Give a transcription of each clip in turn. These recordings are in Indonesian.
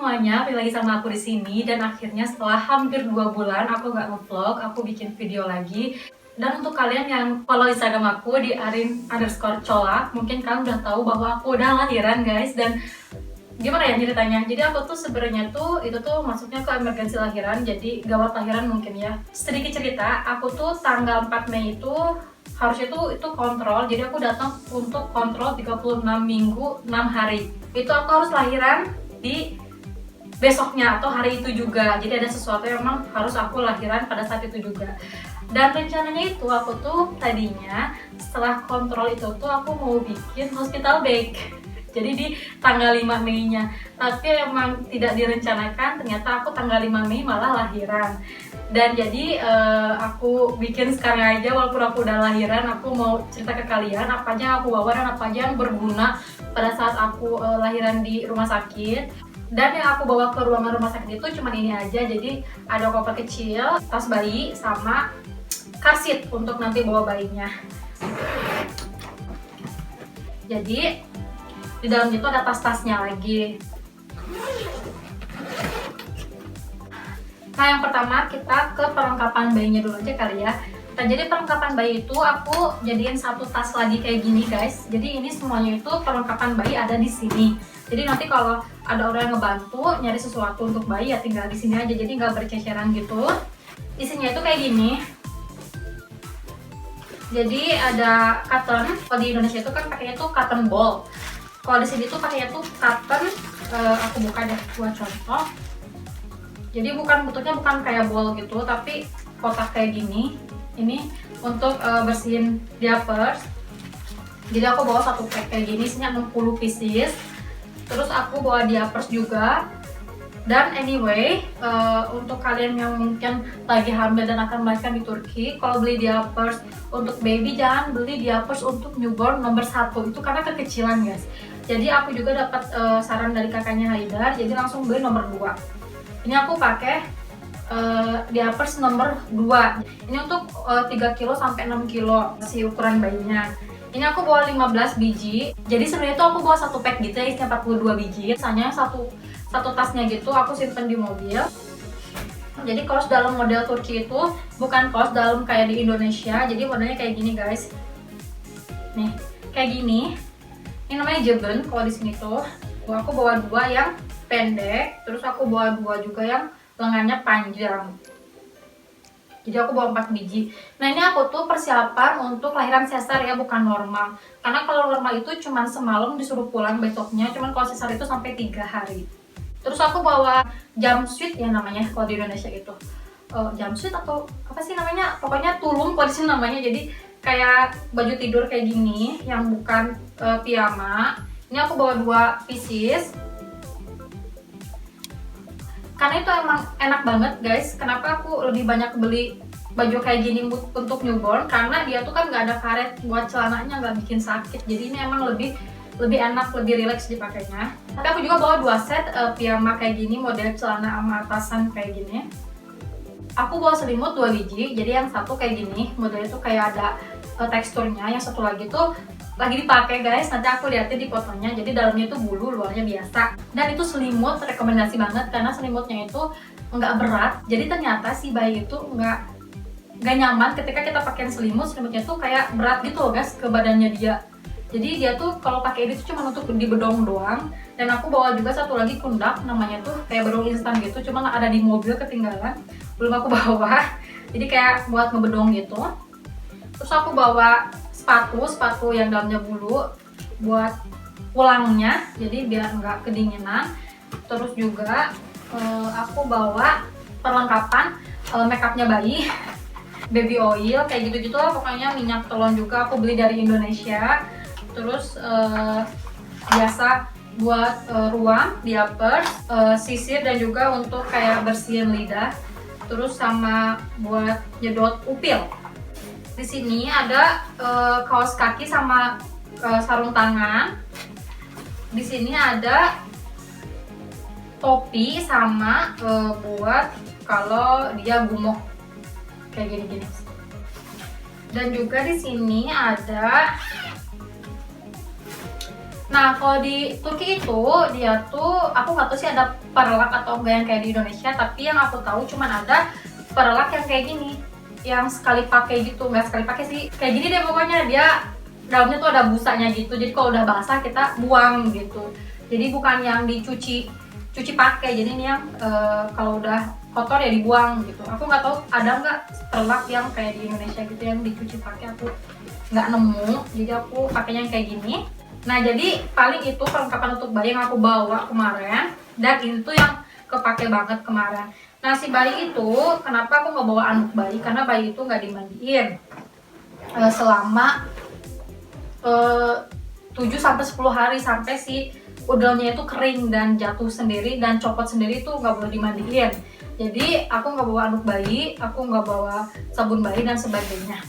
semuanya, balik lagi sama aku di sini. Dan akhirnya setelah hampir 2 bulan aku nggak nge-vlog, aku bikin video lagi. Dan untuk kalian yang follow Instagram aku di arin_cola, mungkin kalian udah tahu bahwa aku udah lahiran guys. Dan gimana ya ceritanya? Jadi aku tuh sebenarnya tuh itu tuh masuknya ke emergensi lahiran, jadi gawat lahiran mungkin ya. Sedikit cerita, aku tuh tanggal 4 Mei itu harusnya itu kontrol, jadi aku datang untuk kontrol 36 minggu 6 hari. Itu aku harus lahiran di besoknya atau hari itu juga. Jadi ada sesuatu yang memang harus aku lahiran pada saat itu juga. Dan rencananya itu aku tuh tadinya setelah kontrol itu tuh aku mau bikin hospital bag. Jadi di tanggal 5 Mei-nya. Tapi emang tidak direncanakan, ternyata aku tanggal 5 Mei malah lahiran. Dan jadi aku bikin sekarang aja walaupun aku udah lahiran. Aku mau cerita ke kalian apa aja yang aku bawa dan apa aja yang berguna pada saat aku lahiran di rumah sakit. Dan yang aku bawa ke ruangan rumah sakit itu cuma ini aja. Jadi ada koper kecil, tas bayi, sama car seat untuk nanti bawa bayinya. Jadi di dalam itu ada tas-tasnya lagi. Nah, yang pertama kita ke perlengkapan bayinya dulu aja kali ya. Nah, jadi perlengkapan bayi itu aku jadiin satu tas lagi kayak gini guys. Jadi ini semuanya itu perlengkapan bayi ada di sini. Jadi nanti kalau ada orang yang ngebantu nyari sesuatu untuk bayi ya tinggal di sini aja. Jadi nggak berceceran gitu. Isinya itu kayak gini. Jadi ada cotton. Kalau di Indonesia itu kan pakainya tuh cotton ball. Kalau di sini tuh pakainya tuh cotton. Aku buka deh buat contoh. Jadi bentuknya bukan kayak ball gitu, tapi kotak kayak gini. Ini untuk bersihin diapers. Jadi aku bawa satu pack kayak gini, isinya 60 pieces. Terus aku bawa diapers juga. Dan anyway, untuk kalian yang mungkin lagi hamil dan akan melahirkan di Turki, kalau beli diapers untuk baby jangan beli diapers untuk newborn nomor 1, itu karena kekecilan guys. Jadi aku juga dapat saran dari kakaknya Haidar, jadi langsung beli nomor 2. Ini aku pakai diapers nomor 2. Ini untuk 3 kilo sampai 6 kilo si ukuran bayinya. Ini aku bawa 15 biji. Jadi sebenarnya itu aku bawa satu pack gitu ya, isinya 42 biji. Biasanya satu tasnya gitu aku simpen di mobil. Jadi kaos dalam model Turki itu bukan kaos dalam kayak di Indonesia. Jadi modelnya kayak gini guys. Nih, kayak gini. Ini namanya jeben kalau di sini tuh. Aku bawa 2 yang pendek, terus aku bawa 2 juga yang lengannya panjang. Jadi aku bawa 4 biji. Nah, ini aku tuh persiapan untuk lahiran sesar ya, bukan normal. Karena kalau normal itu cuma semalam disuruh pulang besoknya, cuman kalau sesar itu sampai 3 hari. Terus aku bawa jumpsuit ya namanya kalau di Indonesia itu. Jumpsuit atau apa sih namanya? Pokoknya tulung kalau di sini namanya. Jadi kayak baju tidur kayak gini yang bukan piyama. Ini aku bawa 2 pieces. Karena itu emang enak banget guys. Kenapa aku lebih banyak beli baju kayak gini untuk newborn? Karena dia tuh kan nggak ada karet buat celananya, nggak bikin sakit. Jadi ini emang lebih enak, lebih rileks dipakainya. Tapi aku juga bawa 2 set piyama kayak gini, model celana sama atasan kayak gini. Aku bawa selimut 2 biji. Jadi yang satu kayak gini, modelnya tuh kayak ada teksturnya. Yang satu lagi tuh lagi dipakai guys, nanti aku liatin di fotonya. Jadi dalamnya itu bulu, luarnya biasa. Dan itu selimut rekomendasi banget karena selimutnya itu nggak berat. Jadi ternyata si bayi itu nggak nyaman ketika kita pakai selimutnya tuh kayak berat gitu loh guys ke badannya dia. Jadi dia tuh kalau pakai ini tuh cuma untuk di bedong doang. Dan aku bawa juga satu lagi pundak, namanya tuh kayak bedong instan gitu, cuma ada di mobil ketinggalan, belum aku bawa. Jadi kayak buat ngebedong gitu. Terus aku bawa sepatu yang dalamnya bulu buat pulangnya, jadi biar nggak kedinginan. Terus juga aku bawa perlengkapan makeupnya bayi, baby oil kayak gitu-gitu lah pokoknya. Minyak telon juga aku beli dari Indonesia. Terus biasa buat ruam, diapers, sisir dan juga untuk kayak bersihin lidah. Terus sama buat nyedot upil. Di sini ada kaos kaki sama sarung tangan. Di sini ada topi sama buat kalau dia gumok kayak gini-gini. Dan juga di sini ada Nah, kalau di Turki itu dia tuh aku nggak tahu sih ada perlak atau enggak yang kayak di Indonesia, tapi yang aku tahu cuman ada perlak yang kayak gini, yang sekali pakai gitu, nggak sekali pakai sih, kayak gini deh pokoknya. Dia dalamnya tuh ada busanya gitu, jadi kalau udah basah kita buang gitu. Jadi bukan yang cuci pakai, jadi ini yang kalau udah kotor ya dibuang gitu. Aku nggak tahu ada nggak perlak yang kayak di Indonesia gitu yang dicuci pakai, aku nggak nemu, jadi aku pakainya yang kayak gini. Nah, jadi paling itu perlengkapan untuk bayi yang aku bawa kemarin, dan itu yang kepake banget kemarin. Nah, si bayi itu kenapa aku nggak bawa anduk bayi, karena bayi itu nggak dimandiin selama 7-10 hari, sampai si udelnya itu kering dan jatuh sendiri dan copot sendiri, itu nggak boleh dimandiin. Jadi aku nggak bawa anduk bayi, aku nggak bawa sabun bayi dan sebagainya.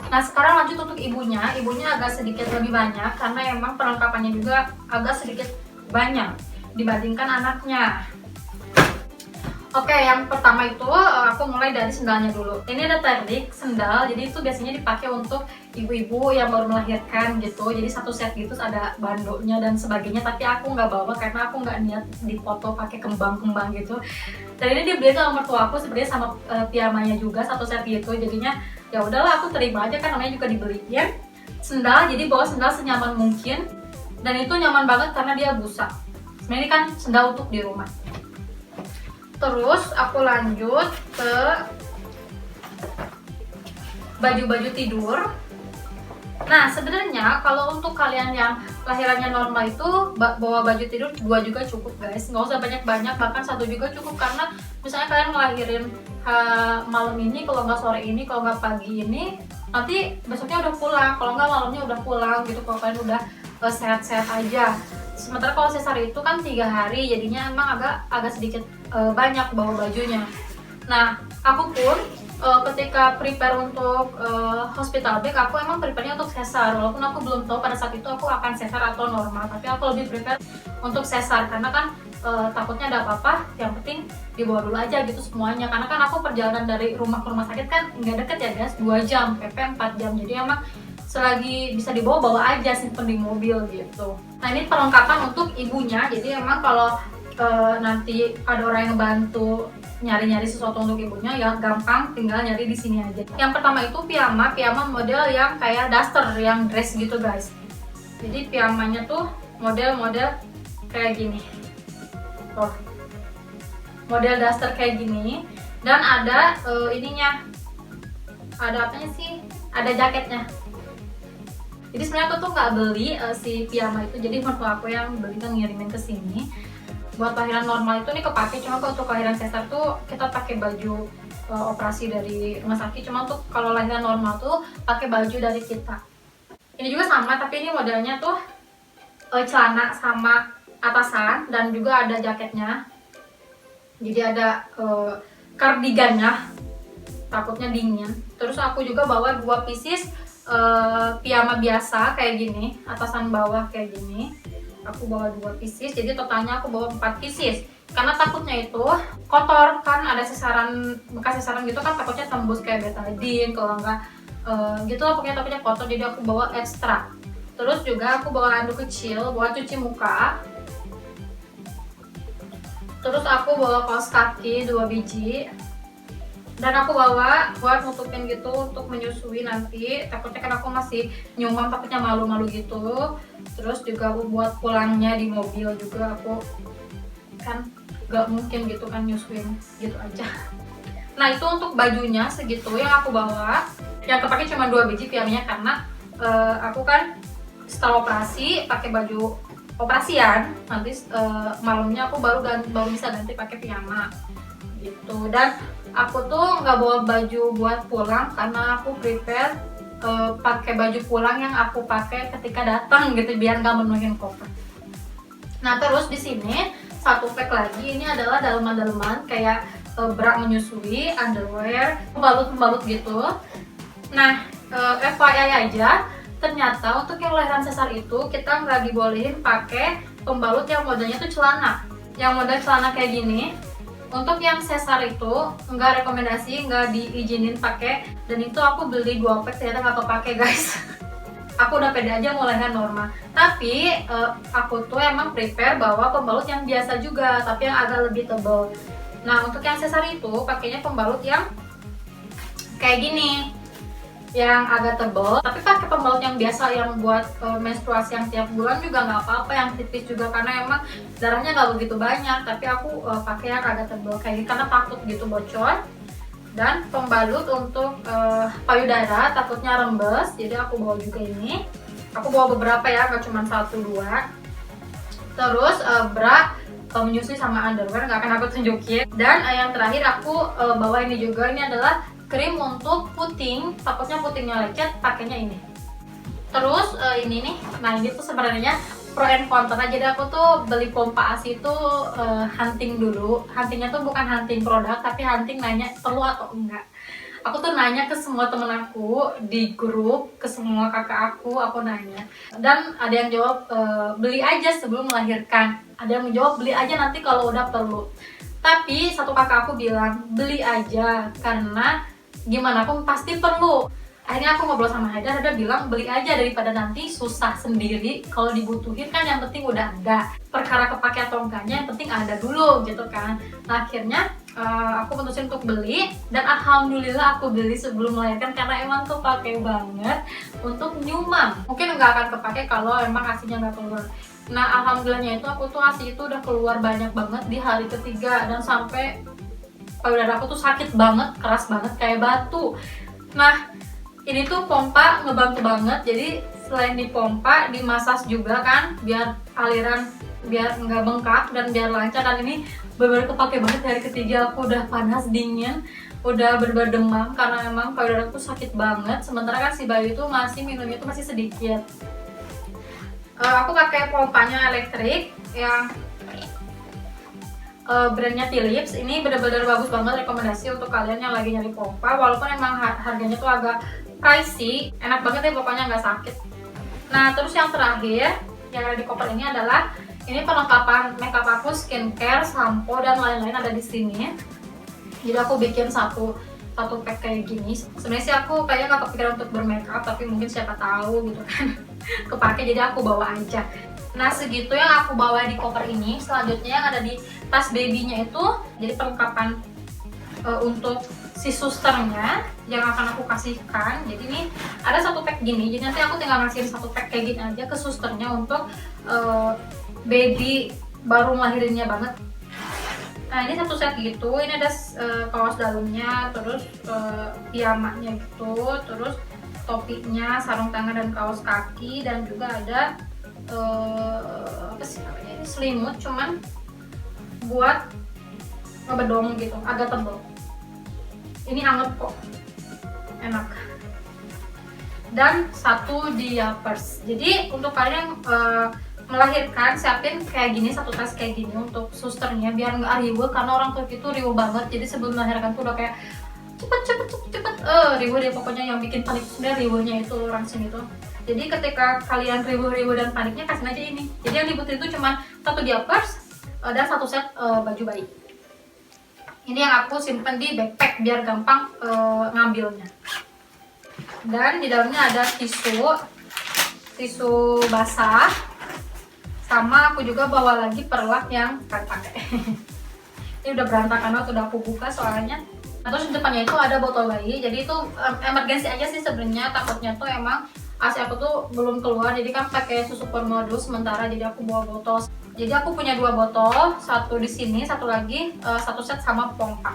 Nah, sekarang lanjut untuk ibunya. Ibunya agak sedikit lebih banyak karena emang perlengkapannya juga agak sedikit banyak dibandingkan anaknya. Oke, yang pertama itu aku mulai dari sendalnya dulu. Ini ada terlik sendal, jadi itu biasanya dipakai untuk ibu-ibu yang baru melahirkan gitu. Jadi satu set gitu, ada bandonya dan sebagainya. Tapi aku nggak bawa karena aku nggak niat dipoto pakai kembang-kembang gitu. Dan ini dibeli sama mertua aku sebenarnya, sama piyamanya juga satu set gitu. Jadinya ya udahlah, aku terima aja kan, namanya juga dibeliin sendal. Jadi bawa sendal senyaman mungkin, dan itu nyaman banget karena dia busa. Sebenarnya ini kan sendal untuk di rumah. Terus aku lanjut ke baju-baju tidur. Nah, sebenarnya kalau untuk kalian yang lahirannya normal itu bawa baju tidur 2 juga cukup guys, nggak usah banyak-banyak, bahkan 1 juga cukup. Karena misalnya kalian ngelahirin malam ini, kalau nggak sore ini, kalau nggak pagi ini, nanti besoknya udah pulang, kalau nggak malamnya udah pulang gitu, kalau kalian udah sehat-sehat aja. Sementara kalau sesar itu kan 3 hari, jadinya emang agak sedikit banyak bawa bajunya. Nah, aku pun ketika prepare untuk hospital bag, aku emang prepare-nya untuk sesar, walaupun aku belum tahu pada saat itu aku akan sesar atau normal, tapi aku lebih prepare untuk sesar karena kan takutnya ada apa-apa, yang penting dibawa dulu aja gitu semuanya. Karena kan aku perjalanan dari rumah ke rumah sakit kan nggak deket ya guys, 2 jam, PP 4 jam, jadi emang selagi bisa dibawa, bawa aja, simpen di mobil gitu. Nah, ini perlengkapan untuk ibunya, jadi emang kalau nanti ada orang yang bantu nyari-nyari sesuatu untuk ibunya, ya gampang, tinggal nyari di sini aja. Yang pertama itu piyama model yang kayak daster, yang dress gitu guys. Jadi piyamanya tuh model-model kayak gini. Tuh. Model daster kayak gini, dan ada ininya. Ada apanya sih? Ada jaketnya. Jadi sebenarnya aku tuh nggak beli si piyama itu, jadi mertua aku yang beli dan ngirimin ke sini. Buat lahiran normal itu nih kepake, cuma kalau untuk lahiran sesar tuh kita pakai baju operasi dari rumah sakit. Cuma untuk kalau lahiran normal tuh pakai baju dari kita. Ini juga sama, tapi ini modelnya tuh celana sama atasan, dan juga ada jaketnya. Jadi ada kardigannya, takutnya dingin. Terus aku juga bawa 2 pieces piyama biasa kayak gini, atasan bawah kayak gini. Aku bawa 2 pieces, jadi totalnya aku bawa 4 pieces. Karena takutnya itu kotor, kan ada sesaran, bekas sesaran gitu kan, takutnya tembus kayak betadine, kalau enggak gitu lah pokoknya, takutnya kotor, jadi aku bawa ekstra. Terus juga aku bawa handuk kecil buat cuci muka. Terus aku bawa kaos kaki 2 biji. Dan aku bawa buat nutupin gitu untuk menyusui nanti, takutnya kan aku masih nyumbang, takutnya malu-malu gitu. Terus juga aku buat pulangnya di mobil juga, aku kan gak mungkin gitu kan nyusuin gitu aja. Nah, itu untuk bajunya segitu yang aku bawa. Yang kepake cuma 2 biji piyamanya, karena aku kan setelah operasi pakai baju operasian, nanti malamnya aku baru bisa ganti pakai piyama gitu. Dan aku tuh nggak bawa baju buat pulang karena aku prepare pakai baju pulang yang aku pakai ketika datang gitu, biar nggak menuhin koper. Nah, terus di sini satu pack lagi, ini adalah daleman-daleman kayak bra menyusui, underwear, pembalut gitu. Nah, FYI aja, ternyata untuk yang lahiran sesar itu kita nggak dibolehin pakai pembalut yang modelnya tuh celana, yang model celana kayak gini. Untuk yang sesar itu nggak rekomendasi, nggak diizinin pakai. Dan itu aku beli 2 pack, ternyata nggak kepake guys. aku udah pede aja mau leher normal. Tapi aku tuh emang prepare bawa pembalut yang biasa juga, tapi yang agak lebih tebal. Nah untuk yang sesar itu pakainya pembalut yang kayak gini, yang agak tebal. Tapi pakai pembalut yang biasa yang buat menstruasi yang tiap bulan juga nggak apa-apa, yang tipis juga karena emang darahnya nggak begitu banyak. Tapi aku pakai yang agak tebal kayak gini karena takut gitu bocor. Dan pembalut untuk payudara takutnya rembes, jadi aku bawa juga ini. Aku bawa beberapa ya, nggak cuma 1-2. Terus bra, menyusui sama underwear, nggak akan aku tunjukin. Dan yang terakhir aku bawa ini juga, ini adalah krim untuk puting, takutnya putingnya lecet, pakainya ini. Terus ini nih, nah ini tuh sebenarnya pro and kontra. Jadi aku tuh beli pompa ASI itu hunting dulu. Huntingnya tuh bukan hunting produk, tapi hunting nanya perlu atau enggak. Aku tuh nanya ke semua temen aku di grup, ke semua kakak aku nanya. Dan ada yang jawab beli aja sebelum melahirkan. Ada yang menjawab beli aja nanti kalau udah perlu. Tapi satu kakak aku bilang beli aja karena gimana pun pasti perlu. Akhirnya aku ngobrol sama Haidar, dia bilang beli aja daripada nanti susah sendiri. Kalau dibutuhin kan yang penting udah ada. Perkara kepake atau enggaknya yang penting ada dulu gitu kan. Nah akhirnya aku putusin untuk beli, dan alhamdulillah aku beli sebelum melahirkan karena emang kepake banget untuk nyumam. Mungkin nggak akan kepake kalau emang ASInya nggak keluar. Nah alhamdulillahnya itu aku tuh ASI itu udah keluar banyak banget di hari ketiga, dan sampai payudara aku tuh sakit banget, keras banget kayak batu. Nah ini tuh pompa ngebantu banget, jadi selain dipompa, dimasas juga kan biar aliran biar nggak bengkak dan biar lancar. Dan ini benar-benar kepake banget hari ketiga. Aku udah panas dingin, udah bener-bener demam karena emang payudara aku sakit banget. Sementara kan si bayi itu masih minumnya itu masih sedikit. Aku pakai pompanya elektrik yang brandnya Philips. Ini bener-bener bagus banget, rekomendasi untuk kalian yang lagi nyari pompa. Walaupun emang harganya tuh agak pricey, enak banget ya pokoknya, nggak sakit. Nah terus yang terakhir yang ada di koper ini adalah ini perlengkapan makeup aku, skincare, sampo dan lain-lain ada di sini. Jadi aku bikin satu pack kayak gini. Sebenarnya sih aku kayaknya nggak kepikiran untuk bermakeup, tapi mungkin siapa tahu gitu kan kepake, jadi aku bawa aja. Nah segitu yang aku bawa di koper ini. Selanjutnya yang ada di tas babynya itu jadi perlengkapan untuk si susternya yang akan aku kasihkan. Jadi ini ada satu pack gini, jadi nanti aku tinggal ngasihin satu pack kayak gini aja ke susternya untuk baby baru melahirinnya banget. Nah ini satu set gitu, ini ada kaos dalamnya, terus piyamanya gitu, terus topinya, sarung tangan dan kaos kaki, dan juga ada apa sih namanya ini, selimut cuman buat ngebedong gitu, agak tebal. Ini hangat kok, enak. Dan satu diapers. Jadi untuk kalian yang melahirkan, siapin kayak gini, satu tas kayak gini untuk susternya biar nggak riweuh, karena orang Turki itu riweuh banget. Jadi sebelum melahirkan tuh udah kayak cepet riweuh deh pokoknya. Yang bikin panik sebenarnya riweuhnya itu orang sini tuh. Jadi ketika kalian riweuh dan paniknya, kasih aja ini. Jadi yang dibutuhin itu cuma satu diapers dan satu set baju bayi. Ini yang aku simpen di backpack biar gampang ngambilnya. Dan di dalamnya ada tisu basah, sama aku juga bawa lagi perlak yang kan pakai. Ini udah berantakan banget, udah aku buka soalnya. Nah, terus di depannya itu ada botol bayi, jadi itu emergency aja sih sebenarnya. Takutnya tuh emang ASI aku tuh belum keluar, jadi kan pakai susu formula dulu sementara, jadi aku bawa botol. Jadi aku punya 2 botol, satu di sini, satu lagi satu set sama pompa.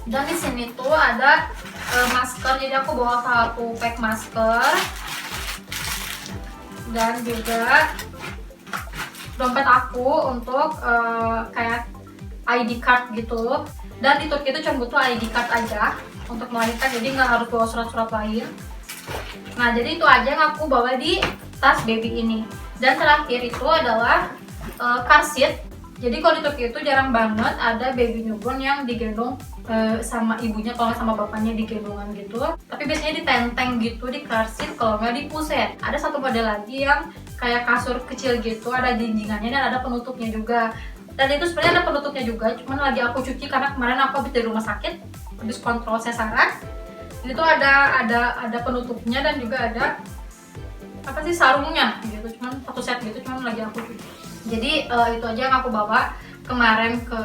Dan di sini tuh ada masker, jadi aku bawa satu pack masker. Dan juga dompet aku untuk kayak ID card gitu. Dan di Turki itu cuma butuh ID card aja untuk melahirkan, jadi nggak harus bawa surat-surat lain. Nah jadi itu aja yang aku bawa di tas baby ini. Dan terakhir itu adalah car seat. Jadi kalau di Turki itu jarang banget ada baby newborn yang digendong sama ibunya, kalau nggak sama bapaknya digendongan gitu. Tapi biasanya ditenteng gitu di car seat, kalau nggak di puset. Ada satu model lagi yang kayak kasur kecil gitu, ada jinjingannya dan ada penutupnya juga. Dan itu sebenarnya ada penutupnya juga, cuman lagi aku cuci karena kemarin aku habis dari rumah sakit, habis kontrol sesaran. Ini tuh ada penutupnya dan juga ada apa sih sarungnya gitu, cuman satu set gitu, cuman lagi aku cuci. Jadi itu aja yang aku bawa kemarin ke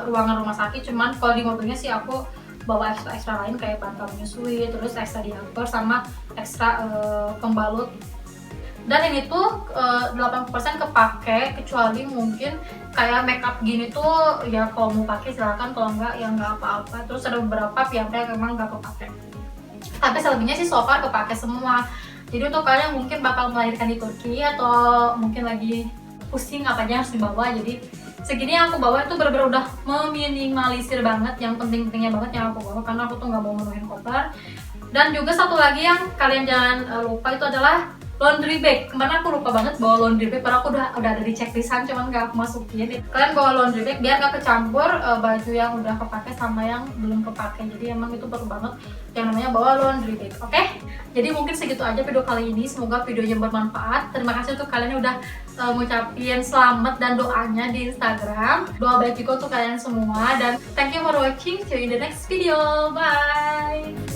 ruangan rumah sakit. Cuman kalau di mobilnya sih aku bawa ekstra lain kayak bantal menyusui, terus ekstra diaper sama ekstra pembalut. Dan ini tuh 80% kepake, kecuali mungkin kayak makeup gini tuh ya kalau mau pakai silakan, kalau enggak ya enggak apa-apa. Terus ada beberapa yang memang enggak kepake, tapi selebihnya sih so far kepake semua. Jadi untuk kalian yang mungkin bakal melahirkan di Turki atau mungkin lagi pusing apa aja harus dibawa, jadi segini yang aku bawa itu bener-bener udah meminimalisir banget yang penting-pentingnya banget yang aku bawa, karena aku tuh nggak mau menuhin koper. Dan juga satu lagi yang kalian jangan lupa itu adalah laundry bag. Kemarin aku lupa banget bawa laundry bag, padahal aku udah ada di checklistan, cuman gak aku masukin. Kalian bawa laundry bag biar gak kecampur baju yang udah kepake sama yang belum kepake. Jadi emang itu perlu banget yang namanya bawa laundry bag, oke? Jadi mungkin segitu aja video kali ini, semoga videonya bermanfaat. Terima kasih untuk kalian yang udah ngucapin selamat dan doanya di Instagram. Doa baik juga untuk kalian semua, dan thank you for watching. See you in the next video, bye!